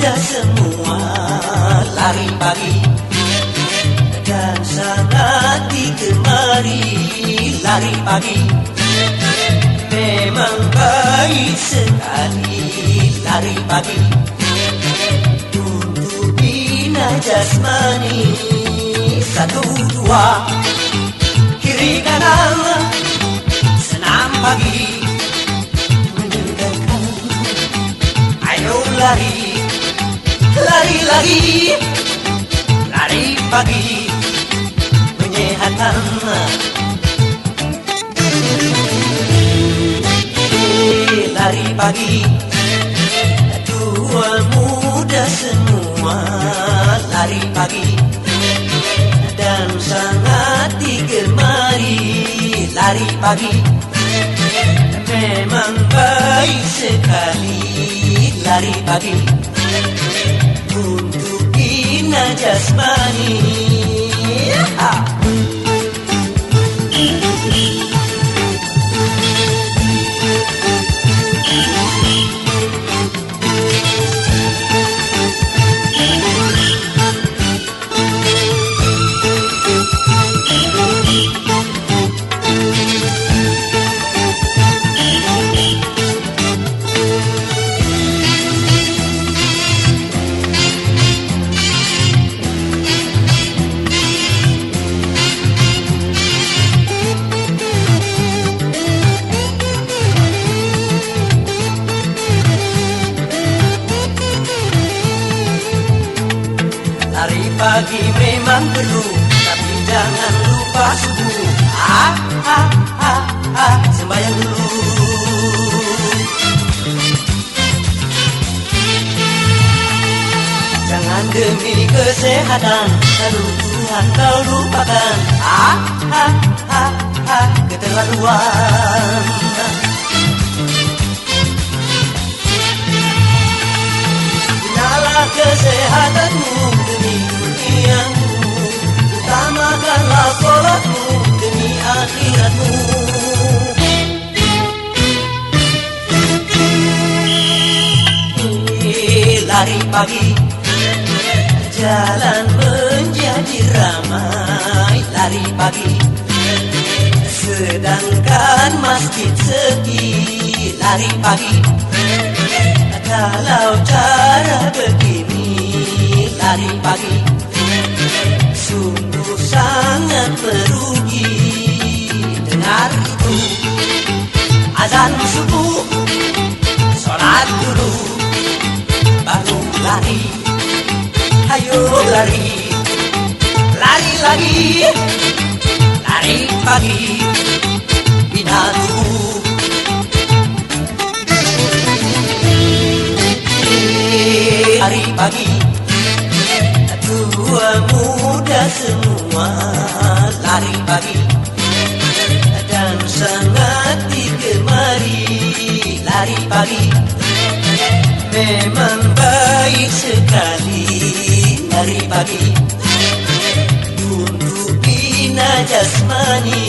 muda semua lari pagi dan sangat digemari lari pagi. Memang baik sekali lari pagi untuk bina jasmani. Satu dua kiri kanan senam pagi menyegarkan. Ayo lari, lari lagi, lari pagi menyehatkan. Lari pagi, tua muda semua lari pagi dan sangat digemari lari pagi. Memang baik sekali lari pagi untuk bina jasmani. Lari pagi memang perlu, tapi jangan lupa subuh. Sembahyang dulu. Jangan demi kesehatan lalu Tuhan kau lupakan. Keterlaluan. Gunalah kesehatanmu demi duniamu, utamakanlah sholatmu demi akhiratmu. Lari pagi, jalan menjadi ramai lari pagi, sedangkan masjid sepi lari pagi. Kalau cara begini lari pagi sungguh sangat merugi. Dengar itu azan subuh, sholat dulu baru lari. Ayo lari, lari lagi, lari pagi bina tubuh. Lari pagi, tua muda semua lari pagi dan sangat digemari lari pagi. Memang baik sekali lari pagi untuk bina jasmani.